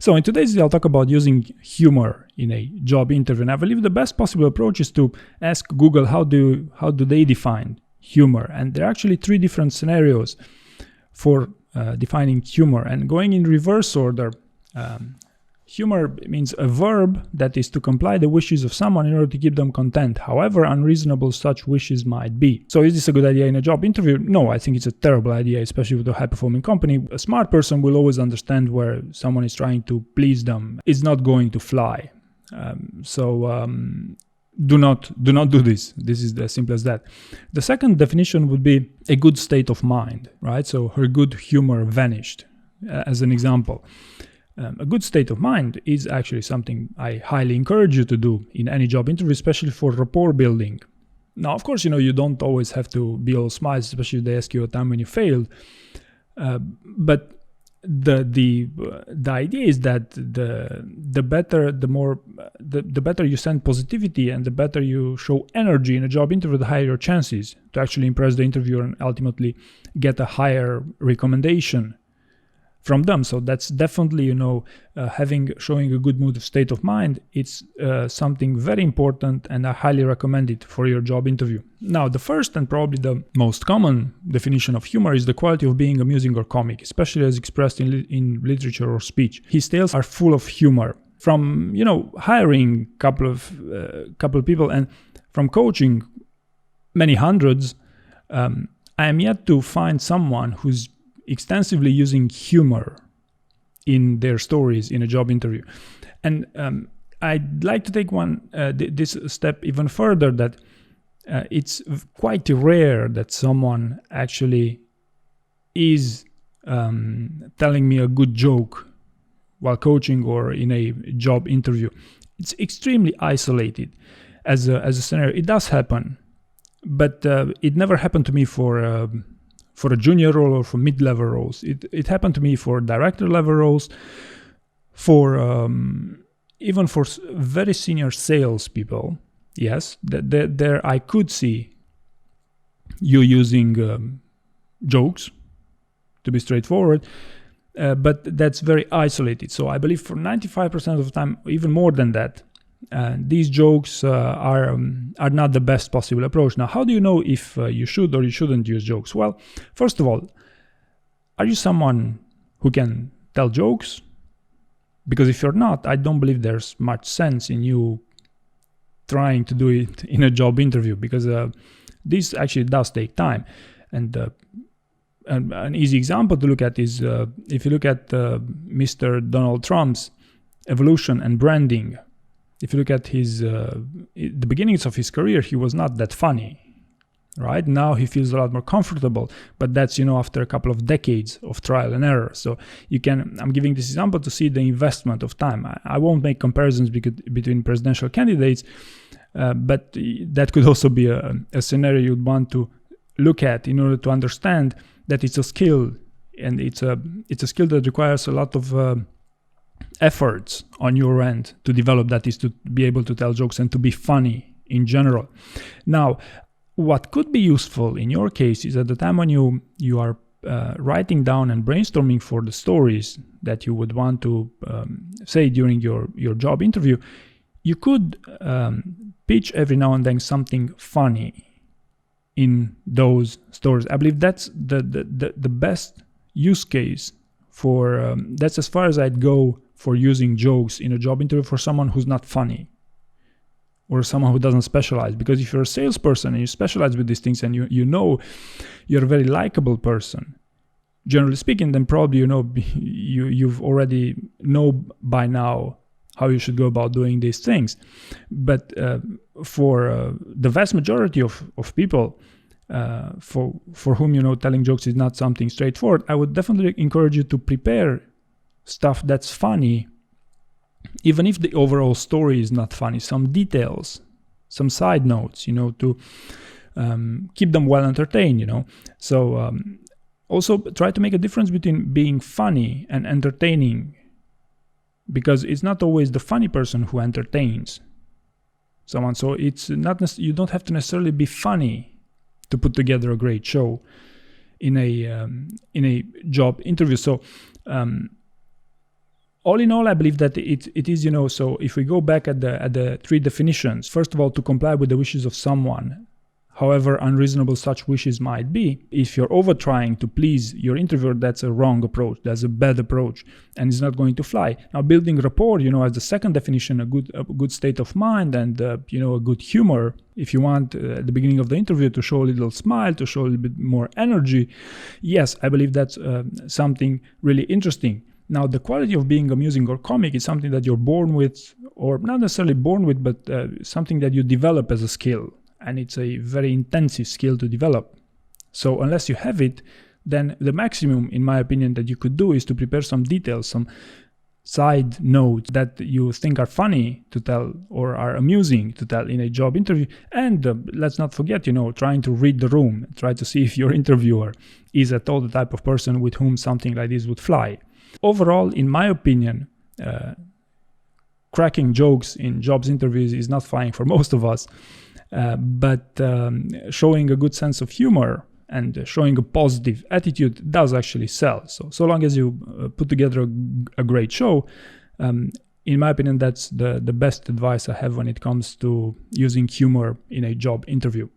So in today's video, I'll talk about using humor in a job interview. And I believe the best possible approach is to ask Google how do they define humor. And there are actually 3 different scenarios for defining humor. And going in reverse order, humor means a verb that is to comply the wishes of someone in order to keep them content, however unreasonable such wishes might be. So is this a good idea in a job interview? No, I think it's a terrible idea, especially with a high-performing company. A smart person will always understand where someone is trying to please them. It's not going to fly. Do not do this. This is as simple as that. The second definition would be a good state of mind, right? So her good humor vanished, as an example. A good state of mind is actually something I highly encourage you to do in any job interview, especially for rapport building. Now, of course, you don't always have to be all smiles, especially if they ask you a time when you failed. But the idea is that the better you send positivity and the better you show energy in a job interview, the higher your chances to actually impress the interviewer and ultimately get a higher recommendation from them. So that's definitely, showing a good mood of state of mind. It's something very important, and I highly recommend it for your job interview. Now, the first and probably the most common definition of humor is the quality of being amusing or comic, especially as expressed in literature or speech. His tales are full of humor. From hiring couple of people and from coaching many hundreds, I am yet to find someone who's extensively using humor in their stories in a job interview. And I'd like to take this step even further, that it's quite rare that someone actually is telling me a good joke while coaching or in a job interview. It's extremely isolated as a scenario. It does happen, but it never happened to me for a junior role or for mid-level roles. It happened to me for director level roles, for even for very senior sales people. Yes, there I could see you using jokes, to be straightforward, but that's very isolated. So I believe for 95% of the time, even more than that, these jokes are not the best possible approach. Now, how do you know if you should or you shouldn't use jokes? Well, first of all, are you someone who can tell jokes? Because if you're not, I don't believe there's much sense in you trying to do it in a job interview, because this actually does take time. And an easy example to look at is if you look at Mr. Donald Trump's evolution and branding. If you look at the beginnings of his career, he was not that funny, right? Now he feels a lot more comfortable, but that's, after a couple of decades of trial and error. So I'm giving this example to see the investment of time. I won't make comparisons between presidential candidates, but that could also be a scenario you'd want to look at in order to understand that it's a skill, and it's a skill that requires a lot of efforts on your end to develop, that is to be able to tell jokes and to be funny in general. Now, what could be useful in your case is at the time when you are writing down and brainstorming for the stories that you would want to say during your job interview, you could pitch every now and then something funny in those stories. I believe that's the best use case for that's as far as I'd go for using jokes in a job interview for someone who's not funny or someone who doesn't specialize. Because if you're a salesperson and you specialize with these things and you're a very likable person, generally speaking, then probably you've already know by now how you should go about doing these things. But for the vast majority of people, for whom telling jokes is not something straightforward, I would definitely encourage you to prepare stuff that's funny, even if the overall story is not funny. Some details, some side notes, to keep them well entertained. So also try to make a difference between being funny and entertaining, because it's not always the funny person who entertains someone. So it's not you don't have to necessarily be funny to put together a great show in a job interview. So All in all, I believe that it is, so if we go back at the 3 definitions, first of all, to comply with the wishes of someone, however unreasonable such wishes might be, if you're over trying to please your interviewer, that's a wrong approach. That's a bad approach, and it's not going to fly. Now, building rapport, as the second definition, a good state of mind and a good humor. If you want at the beginning of the interview to show a little smile, to show a little bit more energy, yes, I believe that's something really interesting. Now, the quality of being amusing or comic is something that you're born with, or not necessarily born with, but something that you develop as a skill. And it's a very intensive skill to develop. So unless you have it, then the maximum, in my opinion, that you could do is to prepare some details, some side notes that you think are funny to tell or are amusing to tell in a job interview. And let's not forget, trying to read the room, try to see if your interviewer is at all the type of person with whom something like this would fly. Overall, in my opinion, cracking jokes in jobs interviews is not flying for most of us. But showing a good sense of humor and showing a positive attitude does actually sell. So long as you put together a great show, in my opinion, that's the best advice I have when it comes to using humor in a job interview.